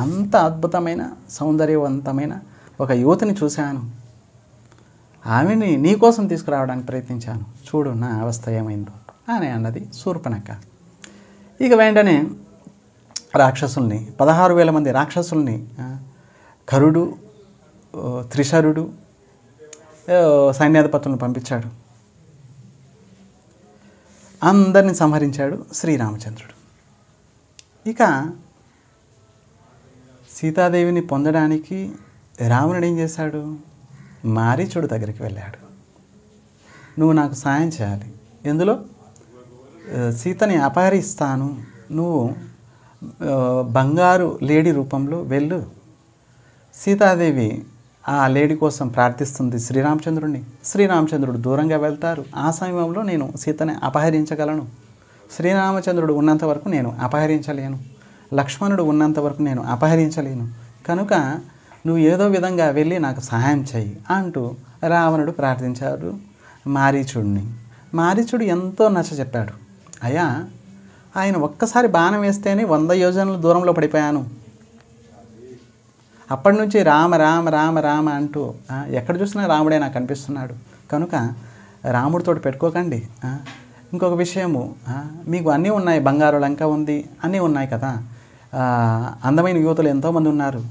అంత అద్భుతమైన సౌందర్యవంతమైన ఒక యువతిని చూశాను, ఆమెని నీ కోసం తీసుకురావడానికి ప్రయత్నించాను, చూడు నా అవస్థ ఏమైందో అని అన్నది శూర్పణఖ. ఇక వెంటనే రాక్షసుల్ని 16,000 మంది రాక్షసుల్ని కరుడు, త్రిశరుడు సైన్యాధిపతులను పంపించాడు. అందరిని సంహరించాడు శ్రీరామచంద్రుడు. ఇక సీతాదేవిని పొందడానికి రావణుడు ఏం చేశాడు? మారీచుడు దగ్గరికి వెళ్ళాడు. నువ్వు నాకు సాయం చేయాలి, ఎందులో సీతని అపహరిస్తాను, నువ్వు బంగారు లేడీ రూపంలో వెళ్ళు. సీతాదేవి ఆ లేడీ కోసం ప్రార్థిస్తుంది శ్రీరామచంద్రుడిని. శ్రీరామచంద్రుడు దూరంగా వెళ్తారు. ఆ సమయంలో నేను సీతని అపహరించగలను. శ్రీరామచంద్రుడు ఉన్నంత వరకు నేను అపహరించలేను, లక్ష్మణుడు ఉన్నంత వరకు నేను అపహరించలేను, కనుక నువ్వు ఏదో విధంగా వెళ్ళి నాకు సహాయం చెయ్యి అంటూ రావణుడు ప్రార్థించాడు మారీచుడిని. మారీచుడు ఎంతో నచ్చజెప్పాడు. అయ్యా, ఆయన ఒక్కసారి బాణం వేస్తేనే 100 యోజనల దూరంలో పడిపోయాను, అప్పటి నుంచి రామ రామ రామ రామ అంటూ ఎక్కడ చూసినా రాముడే నాకు కనిపిస్తున్నాడు, కనుక రాముడితో పెట్టుకోకండి. ఇంకొక విషయము, మీకు అన్నీ ఉన్నాయి, బంగారు లంక ఉంది, అన్నీ ఉన్నాయి కదా, అందమైన యువతులు ఎంతోమంది ఉన్నారు,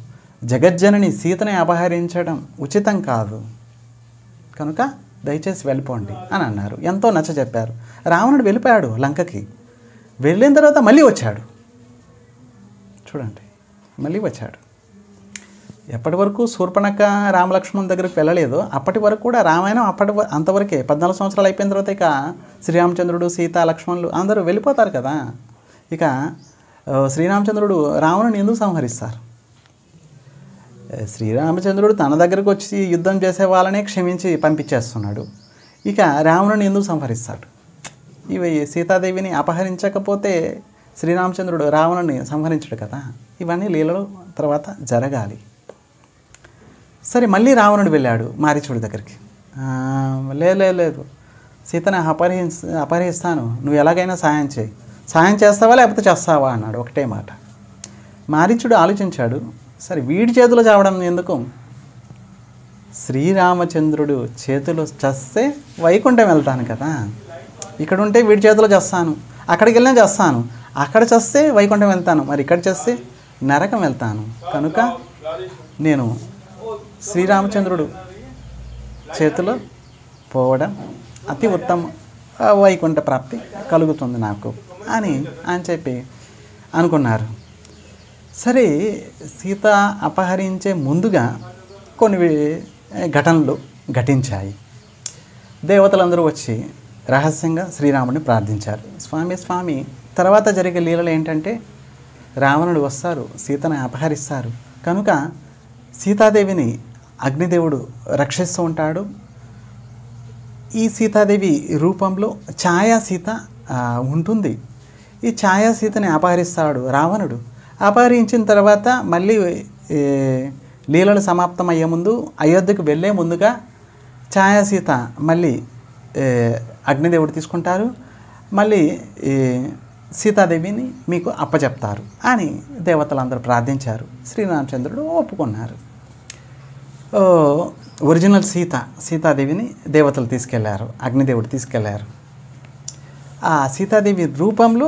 జగజ్జనని సీతని అపహరించడం ఉచితం కాదు, కనుక దయచేసి వెళ్ళిపోండి అని అన్నారు. ఎంతో నచ్చజెప్పారు. రావణుడు వెళ్ళిపోయాడు లంకకి. వెళ్ళిన తర్వాత మళ్ళీ వచ్చాడు. చూడండి, మళ్ళీ వచ్చాడు. ఎప్పటి వరకు శూర్పణఖ రామలక్ష్మణ్ దగ్గరికి వెళ్ళలేదో అప్పటి వరకు కూడా రామాయణం అంతవరకే. 14 సంవత్సరాలు అయిపోయిన తర్వాత ఇక శ్రీరామచంద్రుడు, సీత, లక్ష్మణులు అందరూ వెళ్ళిపోతారు కదా. ఇక శ్రీరామచంద్రుడు రావణుని ఎందుకు సంహరిస్తారు? శ్రీరామచంద్రుడు తన దగ్గరకు వచ్చి యుద్ధం చేసే వాళ్ళనే క్షమించి పంపించేస్తున్నాడు. ఇక రావణుని ఎందుకు సంహరిస్తాడు? ఇవి సీతాదేవిని అపహరించకపోతే శ్రీరామచంద్రుడు రావణుని సంహరించడు కదా. ఇవన్నీ లీలలు తర్వాత జరగాలి. సరే, మళ్ళీ రావణుడు వెళ్ళాడు మారీచుడి దగ్గరికి. లేదు, సీతని అపహరిస్తాను, నువ్వు ఎలాగైనా సాయం చేయి, సాయం చేస్తావా లేకపోతే చేస్తావా అన్నాడు ఒకటే మాట. మారీచుడు ఆలోచించాడు. సరే, వీడి చేతిలో చావడం ఎందుకు, శ్రీరామచంద్రుడు చేతిలో చస్తే వైకుంఠం వెళ్తాను కదా, ఇక్కడ ఉంటే వీడి చేతిలో చేస్తాను, అక్కడికి వెళ్ళినా చేస్తాను, అక్కడ చేస్తే వైకుంఠం వెళ్తాను, మరి ఇక్కడ చేస్తే నరకం వెళ్తాను, కనుక నేను శ్రీరామచంద్రుడు చేతిలో పోవడం అతి ఉత్తమ వైకుంఠ ప్రాప్తి కలుగుతుంది నాకు అని చెప్పి అనుకున్నారు. సరే, సీత అపహరించే ముందుగా కొన్ని ఘటనలు ఘటించాయి. దేవతలందరూ వచ్చి రహస్యంగా శ్రీరాముడిని ప్రార్థించారు. స్వామి తర్వాత జరిగే లీలలు ఏంటంటే, రావణుడు వస్తారు, సీతను అపహరిస్తారు, కనుక సీతాదేవిని అగ్నిదేవుడు రక్షిస్తూ ఉంటాడు. ఈ సీతాదేవి రూపంలో ఛాయా సీత ఉంటుంది. ఈ ఛాయా సీతని అపహరిస్తాడు రావణుడు. అపహరించిన తర్వాత మళ్ళీ లీలలు సమాప్తమయ్యే ముందు అయోధ్యకు వెళ్ళే ముందుగా ఛాయాసీత మళ్ళీ అగ్నిదేవుడు తీసుకుంటారు, మళ్ళీ సీతాదేవిని మీకు అప్పచెప్తారు అని దేవతలందరూ ప్రార్థించారు. శ్రీరామచంద్రుడు ఒప్పుకున్నారు. ఒరిజినల్ సీతాదేవిని దేవతలు తీసుకెళ్లారు, అగ్నిదేవుడు తీసుకెళ్లారు. ఆ సీతాదేవి రూపంలో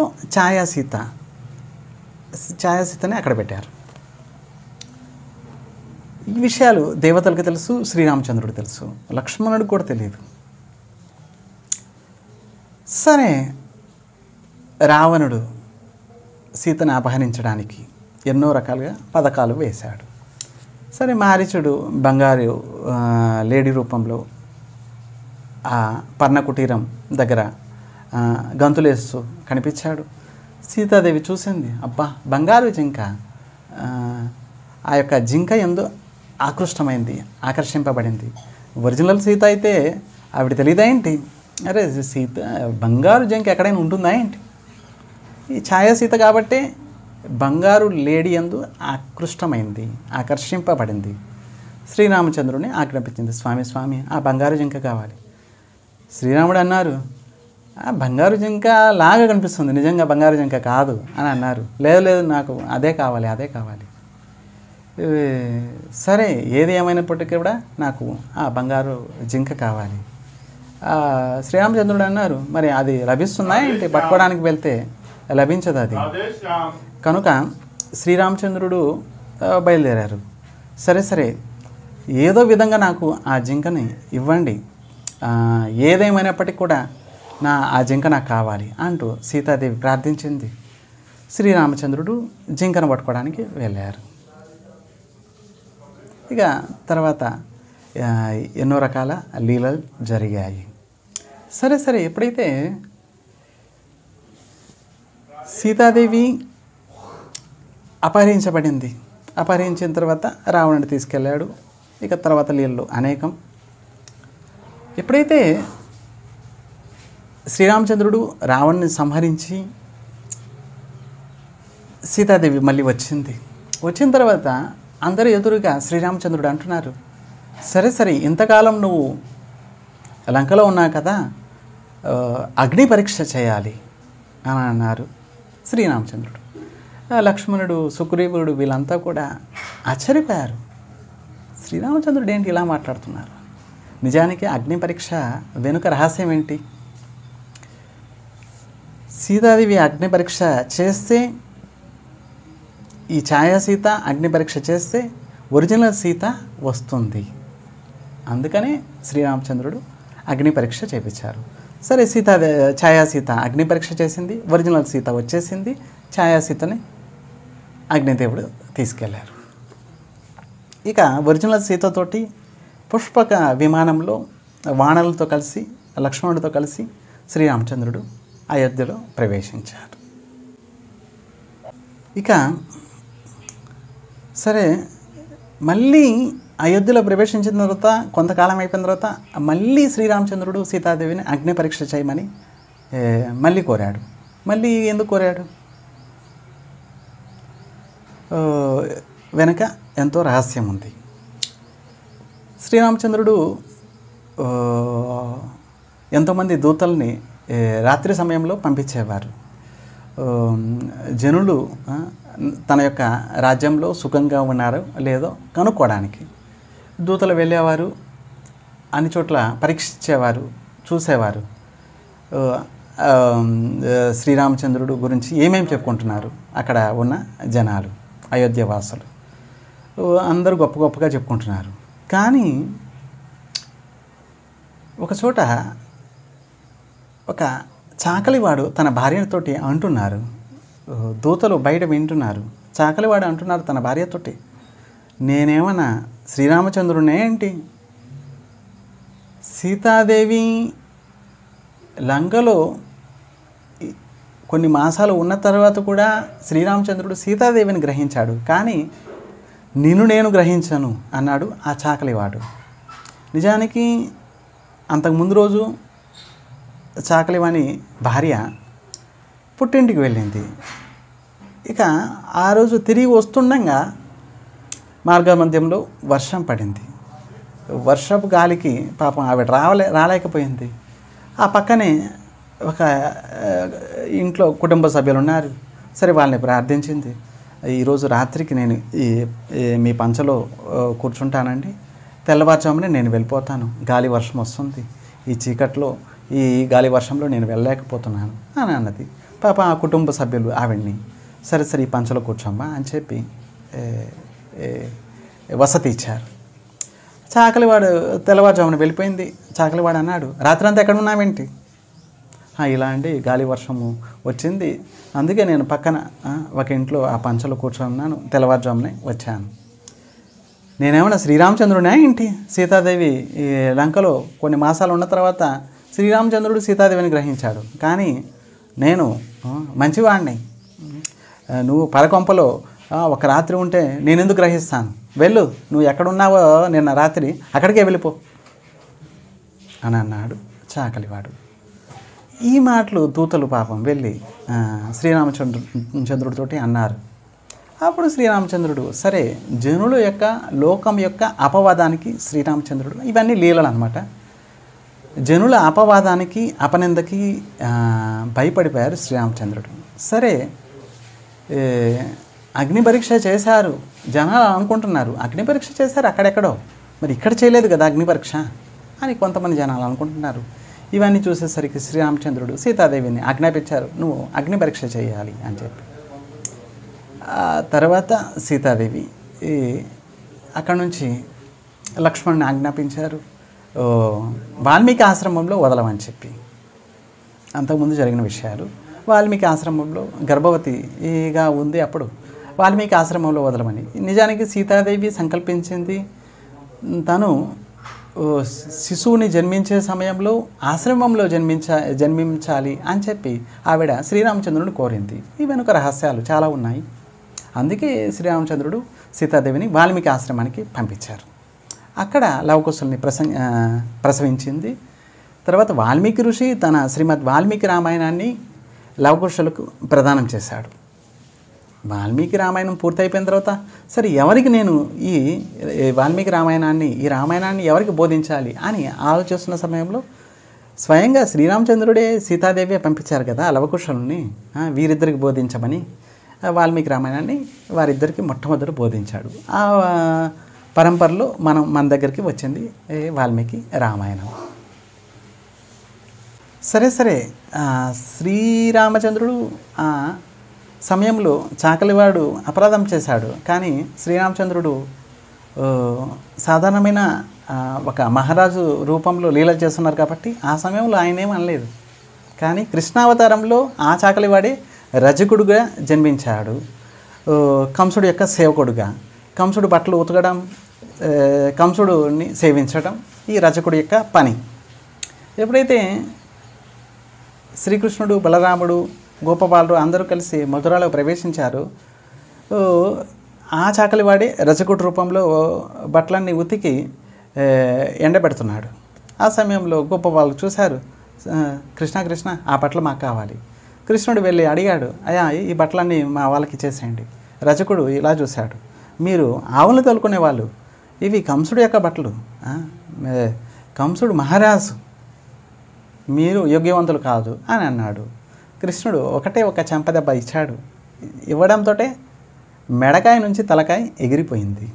ఛాయాసీతని అక్కడ పెట్టారు. ఈ విషయాలు దేవతలకు తెలుసు, శ్రీరామచంద్రుడు తెలుసు, లక్ష్మణుడికి కూడా తెలియదు. సరే, రావణుడు సీతను అపహరించడానికి ఎన్నో రకాలుగా పథకాలు వేశాడు. సరే, మారీచుడు బంగారు లేడీ రూపంలో ఆ పర్ణకుటీరం దగ్గర గంతులేస్తూ కనిపించాడు. సీతాదేవి చూసింది, అబ్బా బంగారు జింక, ఆ యొక్క జింక ఎందు ఆకృష్టమైంది, ఆకర్షింపబడింది. ఒరిజినల్ సీత అయితే ఆవిడ తెలియదా ఏంటి? అరే సీత బంగారు జింక ఎక్కడైనా ఉంటుందా ఏంటి? ఈ ఛాయా సీత కాబట్టే బంగారు లేడీ యందు ఆకృష్టమైంది, ఆకర్షింపబడింది. శ్రీరామచంద్రుని ఆజ్ఞాపించింది, స్వామి ఆ బంగారు జింక కావాలి. శ్రీరాముడు అన్నారు, ఆ బంగారు జింక లాగా కనిపిస్తుంది, నిజంగా బంగారు జింక కాదు అని అన్నారు. లేదు నాకు అదే కావాలి. సరే ఏది ఏమైనప్పటికీ కూడా నాకు ఆ బంగారు జింక కావాలి. శ్రీరామచంద్రుడు అన్నారు, మరి అది లభిస్తుందా ఏంటి? పట్టుకోవడానికి వెళ్తే లభించదు అది. కనుక శ్రీరామచంద్రుడు బయలుదేరారు. సరే ఏదో విధంగా నాకు ఆ జింకని ఇవ్వండి, ఏదేమైనప్పటికీ కూడా ఆ జింక నాకు కావాలి అంటూ సీతాదేవి ప్రార్థించింది. శ్రీరామచంద్రుడు జింకను పట్టుకోవడానికి వెళ్ళారు. ఇక తర్వాత ఎన్నో రకాల లీలలు జరిగాయి. సరే ఎప్పుడైతే సీతాదేవి అపహరించబడింది, అపహరించిన తర్వాత రావణుడిని తీసుకెళ్ళాడు. ఇక తర్వాత లీలలు అనేకం. ఎప్పుడైతే శ్రీరామచంద్రుడు రావణ్ణి సంహరించి సీతాదేవి మళ్ళీ వచ్చిన తర్వాత అందరూ ఎదురుగా శ్రీరామచంద్రుడు అంటున్నారు, సరే ఇంతకాలం నువ్వు లంకలో ఉన్నావు కదా, అగ్ని పరీక్ష చేయాలి అని అన్నారు శ్రీరామచంద్రుడు. లక్ష్మణుడు, సుగ్రీవుడు వీళ్ళంతా కూడా ఆశ్చర్యపోయారు. శ్రీరామచంద్రుడు ఏంటి ఇలా మాట్లాడుతున్నారు? నిజానికి అగ్ని పరీక్ష వెనుక రహస్యం ఏంటి? సీతాదేవి అగ్ని పరీక్ష చేస్తే, ఈ ఛాయా సీత అగ్ని పరీక్ష చేస్తే ఒరిజినల్ సీత వస్తుంది. అందుకనే శ్రీరామచంద్రుడు అగ్ని పరీక్ష చేయించారు. సరే ఛాయా సీత అగ్ని పరీక్ష చేసింది, ఒరిజినల్ సీత వచ్చేసింది. ఛాయా సీతని అగ్నిదేవుడు తీసుకెళ్లారు. ఇక ఒరిజినల్ సీతతోటి పుష్పక విమానంలో వానలతో కలిసి, లక్ష్మణుడితో కలిసి శ్రీరామచంద్రుడు అయోధ్యలో ప్రవేశించారు. ఇక సరే మళ్ళీ అయోధ్యలో ప్రవేశించిన తర్వాత కొంతకాలం అయిపోయిన తర్వాత మళ్ళీ శ్రీరామచంద్రుడు సీతాదేవిని అగ్ని పరీక్ష చేయమని మళ్ళీ కోరాడు. మళ్ళీ ఎందుకు కోరాడు? వెనక ఎంతో రహస్యం ఉంది. శ్రీరామచంద్రుడు ఎంతోమంది దూతల్ని రాత్రి సమయంలో పంపించేవారు. జనులు తన యొక్క రాజ్యంలో సుఖంగా ఉన్నారో లేదో కనుక్కోవడానికి దూతలు వెళ్ళేవారు, అన్ని చోట్ల పరీక్షించేవారు, చూసేవారు. శ్రీరామచంద్రుడు గురించి ఏమేమి చెప్పుకుంటున్నారు అక్కడ ఉన్న జనాలు, అయోధ్యవాసులు అందరూ గొప్పగా చెప్పుకుంటున్నారు. కానీ ఒకచోట ఒక చాకలివాడు తన భార్యతోటి అంటున్నారు, దూతలు బయట వింటున్నారు. చాకలివాడు అంటున్నారు తన భార్యతోటి, నేనేమన్నా శ్రీరామచంద్రునే ఏంటి? సీతాదేవి లంకలో కొన్ని మాసాలు ఉన్న తర్వాత కూడా శ్రీరామచంద్రుడు సీతాదేవిని గ్రహించాడు, కానీ నిన్ను నేను గ్రహించను అన్నాడు ఆ చాకలివాడు. నిజానికి అంతకుముందు రోజు చాకలివాని భార్య పుట్టింటికి వెళ్ళింది. ఇక ఆ రోజు తిరిగి వస్తుండగా మార్గమధ్యంలో వర్షం పడింది. వర్షపు గాలికి పాపం ఆవిడ రాలేకపోయింది. ఆ పక్కనే ఒక ఇంట్లో కుటుంబ సభ్యులు ఉన్నారు. సరే వాళ్ళని ప్రార్థించింది, ఈరోజు రాత్రికి నేను మీ పంచలో కూర్చుంటానండి, తెల్లవారుజామునే నేను వెళ్ళిపోతాను, గాలి వర్షం వస్తుంది, ఈ చీకట్లో ఈ గాలి వర్షంలో నేను వెళ్ళలేకపోతున్నాను అని అన్నది. పాప ఆ కుటుంబ సభ్యులు ఆవిడ్ని సరే ఈ పంచలో కూర్చోమ్మా అని చెప్పి వసతి ఇచ్చారు. చాకలివాడు తెల్లవారుజామున వెళ్ళిపోయింది. చాకలివాడు అన్నాడు, రాత్రంతా ఎక్కడ ఉన్నావేంటి? ఇలా అండి గాలి వర్షము వచ్చింది, అందుకే నేను పక్కన ఒక ఇంట్లో ఆ పంచలో కూర్చొన్నాను, తెల్లవారుజామునే వచ్చాను. నేనేమన్నా శ్రీరామచంద్రుడా ఏంటి? సీతాదేవి ఈ లంకలో కొన్ని మాసాలు ఉన్న తర్వాత శ్రీరామచంద్రుడు సీతాదేవిని గ్రహించాడు, కానీ నేను మంచివాడిని, నువ్వు పరకొంపలో ఒక రాత్రి ఉంటే నేను ఎందుకు గ్రహిస్తాను, వెళ్ళు, నువ్వు ఎక్కడున్నావో నిన్న రాత్రి అక్కడికే వెళ్ళిపో అని అన్నాడు చాకలివాడు. ఈ మాటలు దూతలు పాపం వెళ్ళి శ్రీరామచంద్రుడితోటి అన్నారు. అప్పుడు శ్రీరామచంద్రుడు సరే, జనుల యొక్క లోకం యొక్క అపవాదానికి శ్రీరామచంద్రుడు, ఇవన్నీ లీలలు అనమాట, జనుల అపవాదానికి అపనిందకి భయపడిపోయారు శ్రీరామచంద్రుడు. సరే, అగ్ని పరీక్ష చేశారు, జనాలు అనుకుంటున్నారు అగ్ని పరీక్ష చేశారు అక్కడెక్కడో, మరి ఇక్కడ చేయలేదు కదా అగ్ని పరీక్ష అని కొంతమంది జనాలు అనుకుంటున్నారు. ఇవన్నీ చూసేసరికి శ్రీరామచంద్రుడు సీతాదేవిని ఆజ్ఞాపించారు, నువ్వు అగ్ని పరీక్ష చేయాలి అని చెప్పి. తర్వాత సీతాదేవి అక్కడ నుంచి లక్ష్మణుని ఆజ్ఞాపించారు, వాల్మీకి ఆశ్రమంలో వదలమని చెప్పి. అంతకుముందు జరిగిన విషయాలు, వాల్మీకి ఆశ్రమంలో గర్భవతిగా ఉంది, అప్పుడు వాల్మీకి ఆశ్రమంలో వదలమని. నిజానికి సీతాదేవి సంకల్పించింది, తను శిశువుని జన్మించే సమయంలో ఆశ్రమంలో జన్మించాలి అని చెప్పి ఆవిడ శ్రీరామచంద్రుడిని కోరింది. ఈ వెనుక రహస్యాలు చాలా ఉన్నాయి. అందుకే శ్రీరామచంద్రుడు సీతాదేవిని వాల్మీకి ఆశ్రమానికి పంపించారు. అక్కడ లవకుశుల్ని ప్రసవించింది. తర్వాత వాల్మీకి ఋషి తన శ్రీమద్ వాల్మీకి రామాయణాన్ని లవకుశులకు ప్రదానం చేశాడు. వాల్మీకి రామాయణం పూర్తయిపోయిన తర్వాత సరే, ఎవరికి నేను ఈ వాల్మీకి రామాయణాన్ని, ఈ రామాయణాన్ని ఎవరికి బోధించాలి అని ఆలోచిస్తున్న సమయంలో స్వయంగా శ్రీరామచంద్రుడే సీతాదేవి పంపించారు కదా లవకుశుల్ని, వీరిద్దరికి బోధించమని. వాల్మీకి రామాయణాన్ని వారిద్దరికి మొట్టమొదటి బోధించాడు. ఆ పరంపరలో మన దగ్గరికి వచ్చింది వాల్మీకి రామాయణం. సరే, శ్రీరామచంద్రుడు ఆ సమయంలో చాకలివాడు అపరాధం చేశాడు. కానీ శ్రీరామచంద్రుడు సాధారణమైన ఒక మహారాజు రూపంలో లీల చేస్తున్నారు కాబట్టి ఆ సమయంలో ఆయన ఏం అనలేదు. కానీ కృష్ణావతారంలో ఆ చాకలివాడే రజకుడుగా జన్మించాడు, కంసుడు యొక్క సేవకుడుగా. కంసుడు బట్టలు ఉతకడం, కంసుడుని సేవించడం ఈ రజకుడు యొక్క పని. ఎప్పుడైతే శ్రీకృష్ణుడు, బలరాముడు, గోపబాలుడు అందరూ కలిసి మధురలో ప్రవేశించారు, ఆ చాకలివాడే రజకుడు రూపంలో బట్టలన్నీ ఉతికి ఎండబెడుతున్నాడు. ఆ సమయంలో గోపబాలుడు చూశారు, కృష్ణ ఆ బట్టలు మాకు కావాలి. కృష్ణుడు వెళ్ళి అడిగాడు, అయ్యా ఈ బట్టలన్నీ మా వాళ్ళకి ఇచ్చేసేయండి. రజకుడు ఇలా చూశాడు, మీరు ఆవులు తోలుకునే వాళ్ళు, ఇవి కంసుడు యొక్క బట్టలు, కంసుడు మహారాజు, మీరు యోగ్యవంతులు కాదు అని అన్నాడు. కృష్ణుడు ఒకటే ఒక చెంపదెబ్బ ఇచ్చాడు. ఇవ్వడంతో మెడకాయ నుంచి తలకాయ ఎగిరిపోయింది.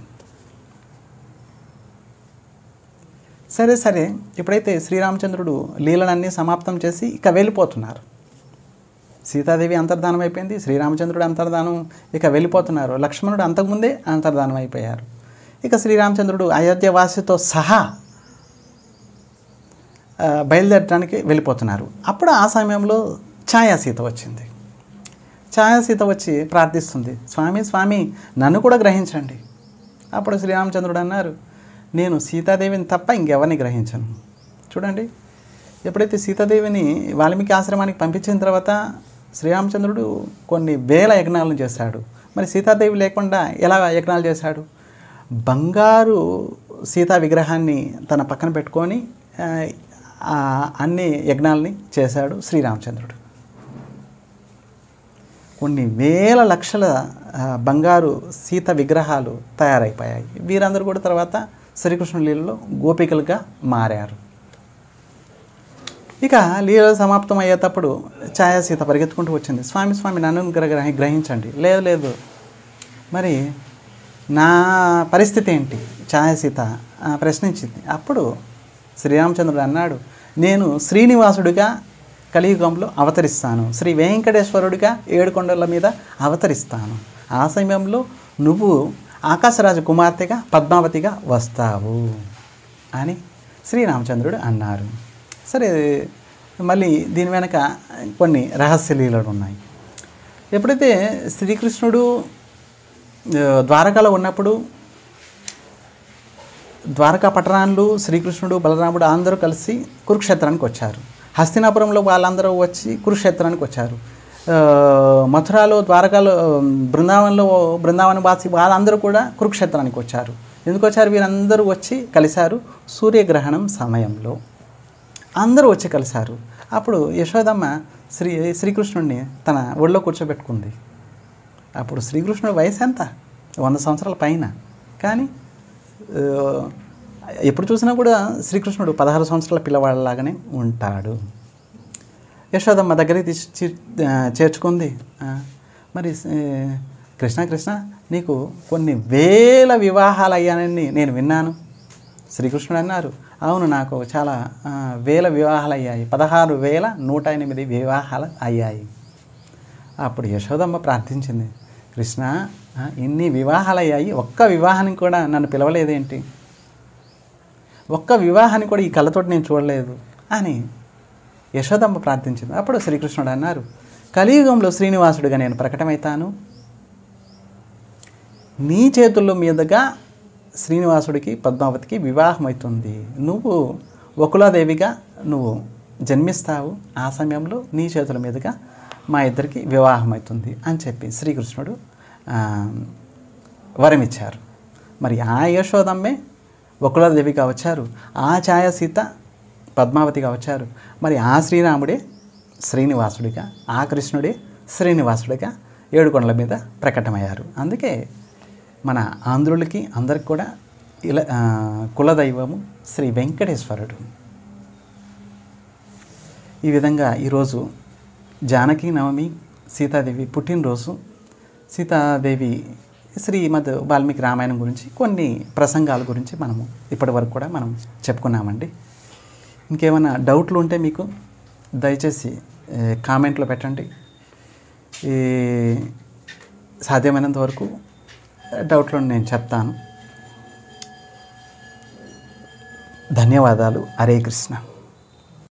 సరే, ఇప్పుడైతే శ్రీరామచంద్రుడు లీలలన్నీ సమాప్తం చేసి ఇక వెళ్ళిపోతున్నారు. సీతాదేవి అంతర్ధానం అయిపోయింది, శ్రీరామచంద్రుడు అంతర్ధానం, ఇక వెళ్ళిపోతున్నారు. లక్ష్మణుడు అంతకుముందే అంతర్ధానం అయిపోయారు. ఇక శ్రీరామచంద్రుడు అయోధ్యవాసితో సహా బయలుదేరడానికి వెళ్ళిపోతున్నారు. అప్పుడు ఆ సమయంలో ఛాయాసీత వచ్చింది. ఛాయాసీత వచ్చి ప్రార్థిస్తుంది, స్వామి నన్ను కూడా గ్రహించండి. అప్పుడు శ్రీరామచంద్రుడు అన్నారు, నేను సీతాదేవిని తప్ప ఇంకెవరిని గ్రహించను. చూడండి, ఎప్పుడైతే సీతాదేవిని వాల్మీకి ఆశ్రమానికి పంపించిన తర్వాత శ్రీరామచంద్రుడు కొన్ని వేల యజ్ఞాలను చేశాడు. మరి సీతాదేవి లేకుండా ఎలా యజ్ఞాలు చేశాడు? బంగారు సీతా విగ్రహాన్ని తన పక్కన పెట్టుకొని అన్ని యజ్ఞాలని చేశాడు శ్రీరామచంద్రుడు. కొన్ని వేల లక్షల బంగారు సీత విగ్రహాలు తయారైపోయాయి. వీరందరూ కూడా తర్వాత శ్రీకృష్ణుడి లీలలో గోపికలుగా మారారు. ఇక లీలలు సమాప్తం అయ్యేటప్పుడు ఛాయాసీత పరిగెత్తుకుంటూ వచ్చింది, స్వామి నన్ను గ్రహించండి. లేదు, మరి నా పరిస్థితి ఏంటి? ఛాయాసీత ప్రశ్నించింది. అప్పుడు శ్రీరామచంద్రుడు అన్నాడు, నేను శ్రీనివాసుడిగా కలియుగంలో అవతరిస్తాను, శ్రీ వెంకటేశ్వరుడిగా 7 కొండల మీద అవతరిస్తాను. ఆ సమయంలో నువ్వు ఆకాశరాజు కుమార్తెగా పద్మావతిగా వస్తావు అని శ్రీరామచంద్రుడు అన్నారు. సరే, మళ్ళీ దీని వెనక కొన్ని రహస్య లీలలు ఉన్నాయి. ఎప్పుడైతే శ్రీకృష్ణుడు ద్వారకాలో ఉన్నప్పుడు ద్వారకా పట్టణాలు శ్రీకృష్ణుడు, బలరాముడు అందరూ కలిసి కురుక్షేత్రానికి వచ్చారు. హస్తినాపురంలో వాళ్ళందరూ వచ్చి కురుక్షేత్రానికి వచ్చారు. మథురాలో, ద్వారకాలో, బృందావన వాసి వాళ్ళందరూ కూడా కురుక్షేత్రానికి వచ్చారు. ఎందుకు వచ్చారు? వీరందరూ వచ్చి కలిశారు సూర్యగ్రహణం సమయంలో. అందరూ వచ్చి కలిశారు. అప్పుడు యశోదమ్మ శ్రీకృష్ణుడిని తన ఒళ్ళో కూర్చోబెట్టుకుంది. అప్పుడు శ్రీకృష్ణుడి వయసు ఎంత? 100 సంవత్సరాల పైన. కానీ ఎప్పుడు చూసినా కూడా శ్రీకృష్ణుడు 16 సంవత్సరాల పిల్లవాళ్ళలాగానే ఉంటాడు. యశోదమ్మ దగ్గరికి చేర్చుకుంది. మరి కృష్ణ నీకు కొన్ని వేల వివాహాలు అయ్యానని నేను విన్నాను. శ్రీకృష్ణుడు అన్నారు, అవును, నాకు చాలా వేల వివాహాలు అయ్యాయి, 16,108 వివాహాలు అయ్యాయి. అప్పుడు యశోదమ్మ ప్రార్థించింది, కృష్ణ ఇన్ని వివాహాలు అయ్యాయి, ఒక్క వివాహానికి కూడా నన్ను పిలవలేదేంటి? ఒక్క వివాహాన్ని కూడా ఈ కళ్ళతోటి నేను చూడలేదు అని యశోదమ్మ ప్రార్థించింది. అప్పుడు శ్రీకృష్ణుడు అన్నారు, కలియుగంలో శ్రీనివాసుడిగా నేను ప్రకటమవుతాను. నీ చేతుల మీదుగా శ్రీనివాసుడికి పద్మావతికి వివాహం అవుతుంది. నువ్వు వకులాదేవిగా నువ్వు జన్మిస్తావు. ఆ సమయంలో నీ చేతుల మీదుగా మా ఇద్దరికి వివాహం అవుతుంది అని చెప్పి శ్రీకృష్ణుడు వరమిచ్చారు. మరి ఆ యశోదమ్మే వకులాదేవిగా వచ్చారు, ఆ ఛాయ సీత పద్మావతిగా వచ్చారు. మరి ఆ శ్రీరాముడే శ్రీనివాసుడిగా, ఆ కృష్ణుడే శ్రీనివాసుడిగా ఏడుకొండల మీద ప్రకటమయ్యారు. అందుకే మన ఆంధ్రులకి అందరికి కూడా కులదైవము శ్రీ వెంకటేశ్వరుడు. ఈ విధంగా ఈరోజు జానకి నవమి, సీతాదేవి పుట్టినరోజు. సీతాదేవి శ్రీమద్ వాల్మీకి రామాయణం గురించి కొన్ని ప్రసంగాల గురించి మనము ఇప్పటి వరకు కూడా మనం చెప్పుకున్నామండి. ఇంకేమైనా డౌట్లు ఉంటే మీకు దయచేసి కామెంట్లో పెట్టండి. సాధ్యమైనంత వరకు డౌట్లను నేను చెప్తాను. ధన్యవాదాలు. హరే కృష్ణ.